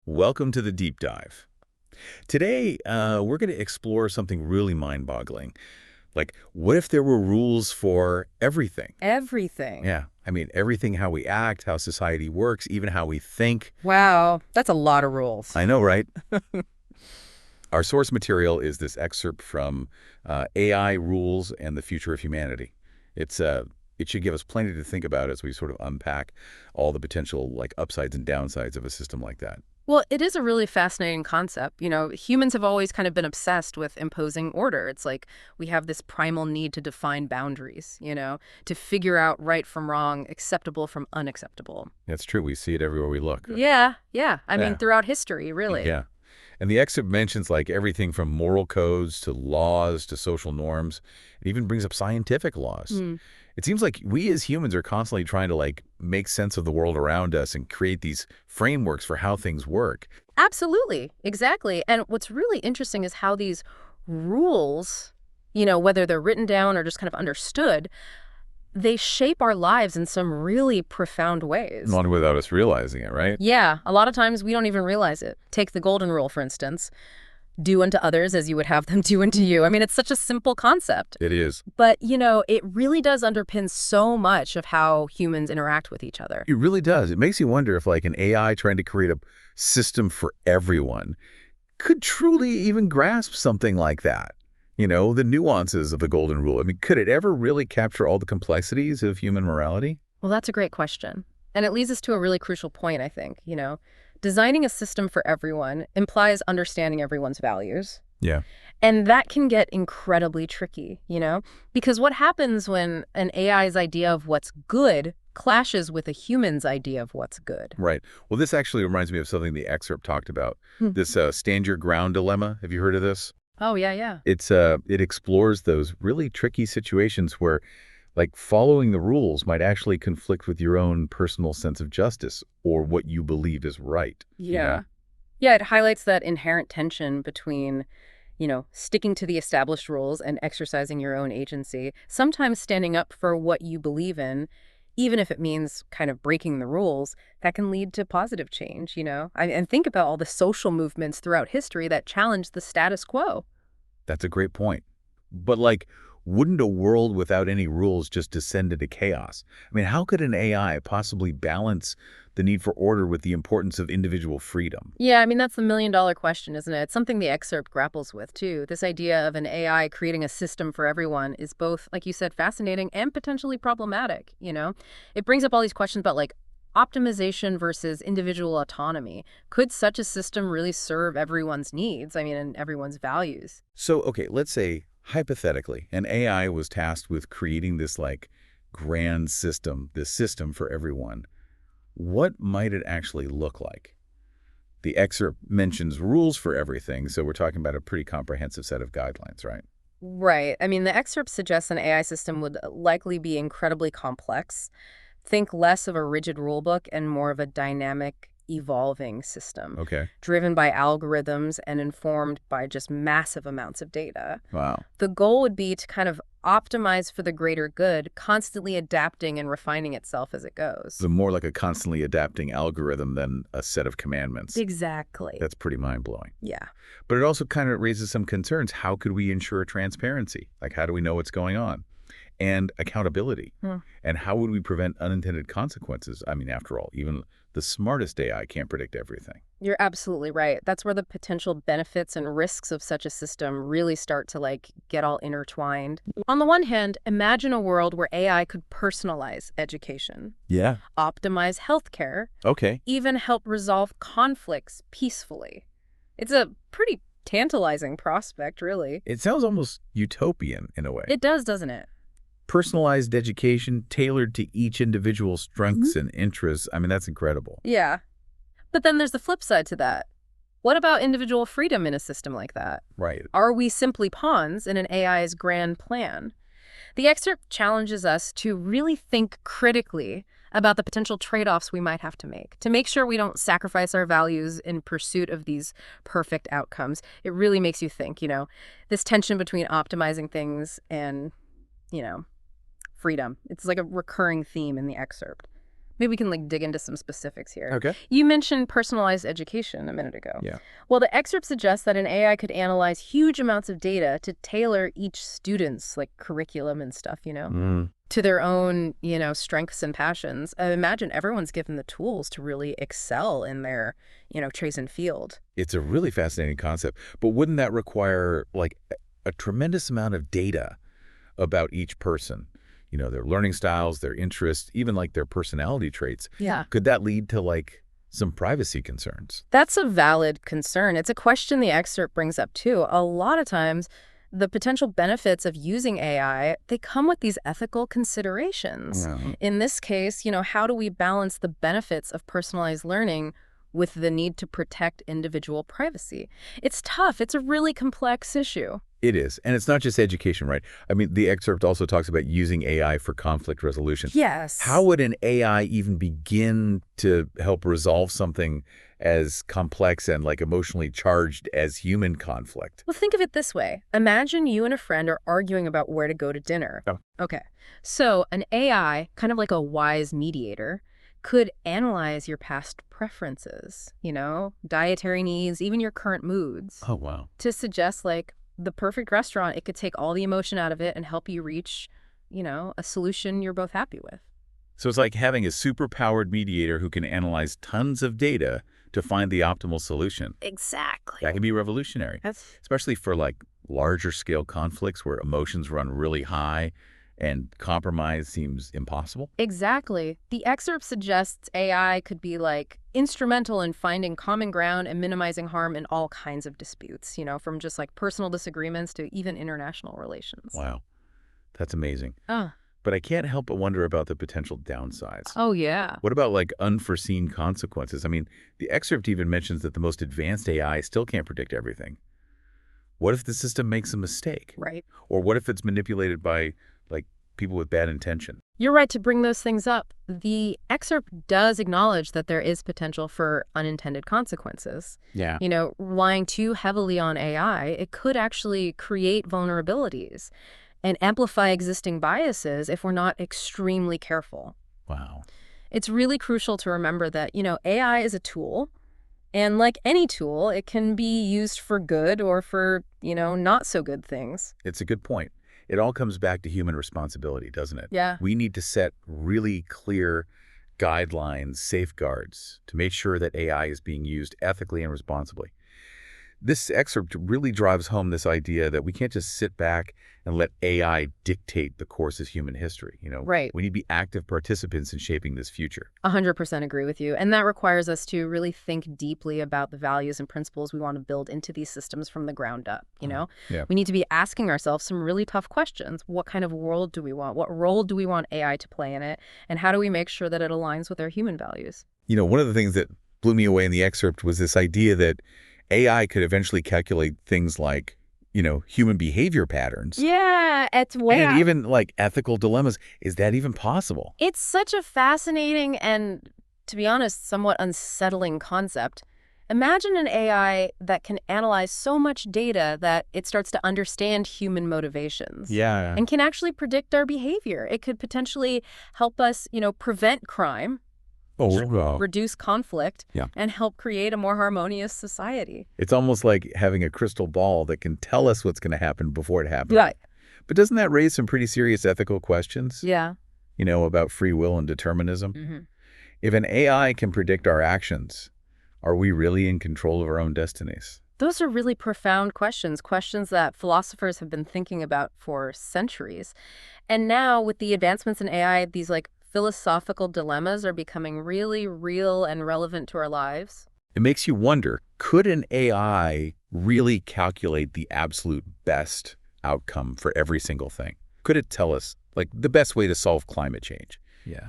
Welcome to the deep dive. Today, we're going to explore something really mind-boggling. Like, what if there were rules for everything? Everything. Yeah, I mean, everything, how we act, how society works, even how we think. Wow, that's a lot of rules. I know, right? Our source material is this excerpt from AI Rules and the Future of Humanity. It should give us plenty to think about as we sort of unpack all the potential, like, upsides and downsides of a system like that. Well, it is a really fascinating concept. Humans have always kind of been obsessed with imposing order. It's like we have this primal need to define boundaries, to figure out right from wrong, acceptable from unacceptable. That's true. We see it everywhere we look. Yeah. I mean, Yeah. throughout history, really. Yeah. And the excerpt mentions like everything from moral codes to laws to social norms. It even brings up scientific laws. Hmm. It seems like we as humans are constantly trying to like make sense of the world around us and create these frameworks for how things work. Absolutely. Exactly. And what's really interesting is how these rules, whether they're written down or just kind of understood, they shape our lives in some really profound ways. Not without us realizing it, right? Yeah, a lot of times we don't even realize it. Take the golden rule, for instance. Do unto others as you would have them do unto you. I mean, it's such a simple concept. It is. But, it really does underpin so much of how humans interact with each other. It really does. It makes you wonder if like an AI trying to create a system for everyone could truly even grasp something like that. The nuances of the golden rule. I mean, could it ever really capture all the complexities of human morality? Well, that's a great question. And it leads us to a really crucial point, I think. Designing a system for everyone implies understanding everyone's values. Yeah. And that can get incredibly tricky, because what happens when an AI's idea of what's good clashes with a human's idea of what's good? Right. Well, this actually reminds me of something the excerpt talked about. Hmm. This stand your ground dilemma. Have you heard of this? Oh, yeah. It explores those really tricky situations where like following the rules might actually conflict with your own personal sense of justice or what you believe is right. Yeah. Yeah, it highlights that inherent tension between, sticking to the established rules and exercising your own agency, sometimes standing up for what you believe in, even if it means kind of breaking the rules, that can lead to positive change, And think about all the social movements throughout history that challenge the status quo. That's a great point. But like, wouldn't a world without any rules just descend into chaos? I mean, how could an AI possibly balance the need for order with the importance of individual freedom? Yeah, I mean, that's the million-dollar question, isn't it? It's something the excerpt grapples with, too. This idea of an AI creating a system for everyone is both, like you said, fascinating and potentially problematic, It brings up all these questions about, like, optimization versus individual autonomy. Could such a system really serve everyone's needs? I mean, and everyone's values? So, okay, let's say, hypothetically, an AI was tasked with creating this, like, grand system, this system for everyone. What might it actually look like? The excerpt mentions rules for everything, so we're talking about a pretty comprehensive set of guidelines, right? Right. I mean, the excerpt suggests an AI system would likely be incredibly complex. Think less of a rigid rule book and more of a dynamic, evolving system, Okay. driven by algorithms and informed by just massive amounts of data. Wow. The goal would be to kind of optimize for the greater good, constantly adapting and refining itself as it goes. So more like a constantly adapting algorithm than a set of commandments. Exactly. That's pretty mind-blowing. Yeah. But it also kind of raises some concerns. How could we ensure transparency? Like, how do we know what's going on? And accountability. And how would we prevent unintended consequences? I mean, after all, even the smartest AI can't predict everything. You're absolutely right. That's where the potential benefits and risks of such a system really start to get all intertwined. On the one hand, imagine a world where AI could personalize education, Yeah. optimize healthcare, Okay. even help resolve conflicts peacefully. It's a pretty tantalizing prospect, really. It sounds almost utopian in a way. It does, doesn't it? Personalized education tailored to each individual's strengths and interests. I mean, that's incredible. Yeah. But then there's the flip side to that. What about individual freedom in a system like that? Right. Are we simply pawns in an AI's grand plan? The excerpt challenges us to really think critically about the potential trade-offs we might have to make sure we don't sacrifice our values in pursuit of these perfect outcomes. It really makes you think, this tension between optimizing things and, freedom. It's like a recurring theme in the excerpt. Maybe we can dig into some specifics here. Okay. You mentioned personalized education a minute ago. Yeah. Well, the excerpt suggests that an AI could analyze huge amounts of data to tailor each student's curriculum and stuff, to their own, strengths and passions. I imagine everyone's given the tools to really excel in their, chosen field. It's a really fascinating concept, but wouldn't that require a tremendous amount of data about each person? Their learning styles, their interests, even their personality traits. Yeah. Could that lead to some privacy concerns? That's a valid concern. It's a question the excerpt brings up too. A lot of times, the potential benefits of using AI, they come with these ethical considerations. Right. In this case, how do we balance the benefits of personalized learning with the need to protect individual privacy? It's tough. It's a really complex issue. It is. And it's not just education, right? I mean, the excerpt also talks about using AI for conflict resolution. Yes. How would an AI even begin to help resolve something as complex and emotionally charged as human conflict? Well, think of it this way. Imagine you and a friend are arguing about where to go to dinner. Oh. Okay. So an AI, kind of like a wise mediator, could analyze your past preferences, dietary needs, even your current moods. Oh, wow. To suggest the perfect restaurant. It could take all the emotion out of it and help you reach, a solution you're both happy with. So it's like having a super-powered mediator who can analyze tons of data to find the optimal solution. Exactly. That can be revolutionary, especially for larger scale conflicts where emotions run really high and compromise seems impossible. Exactly. The excerpt suggests AI could be instrumental in finding common ground and minimizing harm in all kinds of disputes, from just personal disagreements to even international relations. Wow. That's amazing. Oh. But I can't help but wonder about the potential downsides. Oh, yeah. What about unforeseen consequences? I mean, the excerpt even mentions that the most advanced AI still can't predict everything. What if the system makes a mistake? Right. Or what if it's manipulated by people with bad intention? You're right to bring those things up. The excerpt does acknowledge that there is potential for unintended consequences. Yeah. Relying too heavily on AI, it could actually create vulnerabilities and amplify existing biases if we're not extremely careful. Wow. It's really crucial to remember that, AI is a tool, and like any tool, it can be used for good or for, not so good things. It's a good point. It all comes back to human responsibility, doesn't it? Yeah. We need to set really clear guidelines, safeguards to make sure that AI is being used ethically and responsibly. This excerpt really drives home this idea that we can't just sit back and let AI dictate the course of human history. Right. We need to be active participants in shaping this future. 100% agree with you. And that requires us to really think deeply about the values and principles we want to build into these systems from the ground up, Yeah. We need to be asking ourselves some really tough questions. What kind of world do we want? What role do we want AI to play in it? And how do we make sure that it aligns with our human values? One of the things that blew me away in the excerpt was this idea that AI could eventually calculate things like, human behavior patterns. Yeah, it's way And even ethical dilemmas. Is that even possible? It's such a fascinating and, to be honest, somewhat unsettling concept. Imagine an AI that can analyze so much data that it starts to understand human motivations. Yeah. And can actually predict our behavior. It could potentially help us, prevent crime, reduce conflict, and help create a more harmonious society. It's almost like having a crystal ball that can tell us what's going to happen before it happens. Right. But doesn't that raise some pretty serious ethical questions? Yeah. About free will and determinism? Mm-hmm. If an AI can predict our actions, are we really in control of our own destinies? Those are really profound questions that philosophers have been thinking about for centuries. And now, with the advancements in AI, these philosophical dilemmas are becoming really real and relevant to our lives. It makes you wonder, could an AI really calculate the absolute best outcome for every single thing? Could it tell us, the best way to solve climate change,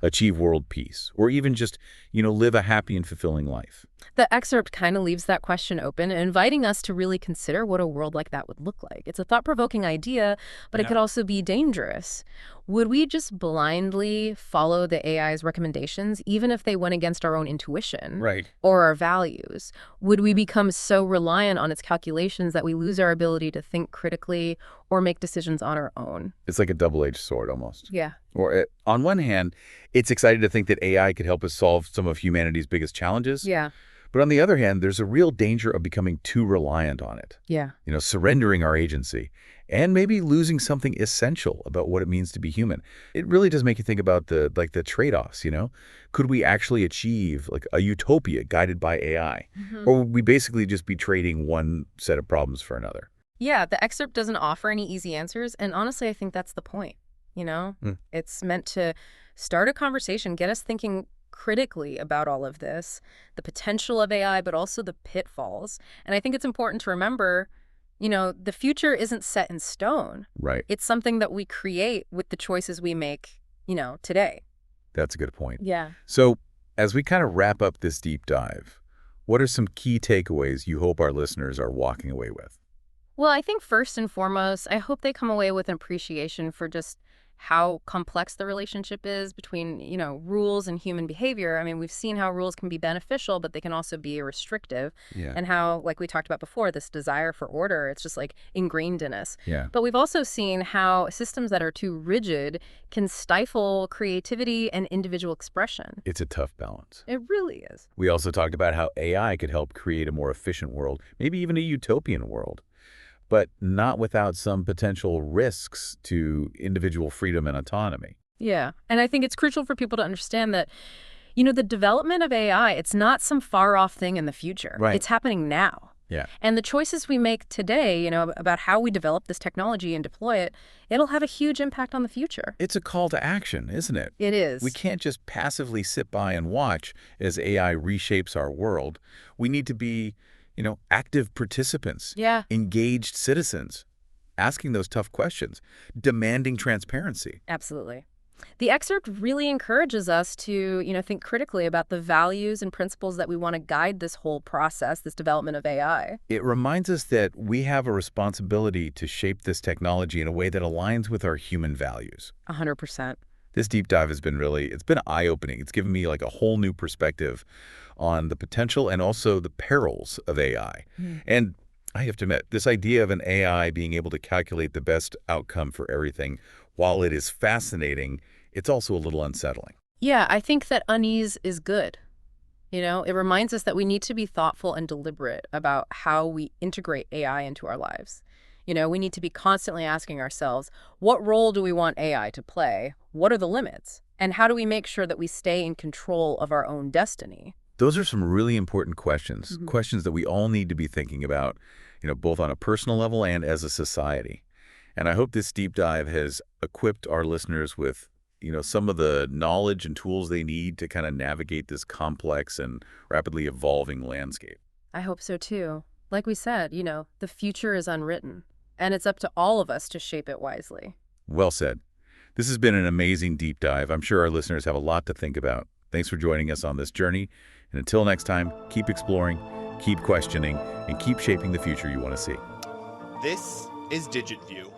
achieve world peace, or even just, live a happy and fulfilling life? The excerpt kind of leaves that question open, inviting us to really consider what a world like that would look like. It's a thought-provoking idea, but it could also be dangerous. Would we just blindly follow the AI's recommendations, even if they went against our own intuition or our values? Would we become so reliant on its calculations that we lose our ability to think critically or make decisions on our own? It's like a double-edged sword almost. Yeah. Or on one hand, It's exciting to think that AI could help us solve some of humanity's biggest challenges. Yeah. But on the other hand, there's a real danger of becoming too reliant on it. Yeah. Surrendering our agency and maybe losing something essential about what it means to be human. It really does make you think about the trade-offs, Could we actually achieve like a utopia guided by AI? Or would we basically just be trading one set of problems for another? Yeah, the excerpt doesn't offer any easy answers, and honestly, I think that's the point, It's meant to start a conversation, get us thinking critically about all of this, the potential of AI, but also the pitfalls. And I think it's important to remember, the future isn't set in stone. Right. It's something that we create with the choices we make, today. That's a good point. Yeah. So as we kind of wrap up this deep dive, what are some key takeaways you hope our listeners are walking away with? Well, I think first and foremost, I hope they come away with an appreciation for just how complex the relationship is between, rules and human behavior. I mean, we've seen how rules can be beneficial, but they can also be restrictive. Yeah. And how, like we talked about before, this desire for order, it's just like ingrained in us. Yeah. But we've also seen how systems that are too rigid can stifle creativity and individual expression. It's a tough balance. It really is. We also talked about how AI could help create a more efficient world, maybe even a utopian world, but not without some potential risks to individual freedom and autonomy. Yeah. And I think it's crucial for people to understand that, the development of AI, it's not some far-off thing in the future. Right. It's happening now. Yeah. And the choices we make today, about how we develop this technology and deploy it, it'll have a huge impact on the future. It's a call to action, isn't it? It is. We can't just passively sit by and watch as AI reshapes our world. We need to be active participants, Yeah. engaged citizens, asking those tough questions, demanding transparency. Absolutely. The excerpt really encourages us to, think critically about the values and principles that we want to guide this whole process, this development of AI. It reminds us that we have a responsibility to shape this technology in a way that aligns with our human values. 100%. This deep dive has been it's been eye-opening. It's given me like a whole new perspective on the potential and also the perils of AI. And I have to admit, this idea of an AI being able to calculate the best outcome for everything, while it is fascinating, it's also a little unsettling. Yeah, I think that unease is good. It reminds us that we need to be thoughtful and deliberate about how we integrate AI into our lives. We need to be constantly asking ourselves, what role do we want AI to play? What are the limits? And how do we make sure that we stay in control of our own destiny? Those are some really important questions, questions that we all need to be thinking about, both on a personal level and as a society. And I hope this deep dive has equipped our listeners with, some of the knowledge and tools they need to kind of navigate this complex and rapidly evolving landscape. I hope so too. Like we said, the future is unwritten, and it's up to all of us to shape it wisely. Well said. This has been an amazing deep dive. I'm sure our listeners have a lot to think about. Thanks for joining us on this journey. And until next time, keep exploring, keep questioning, and keep shaping the future you want to see. This is DigitView.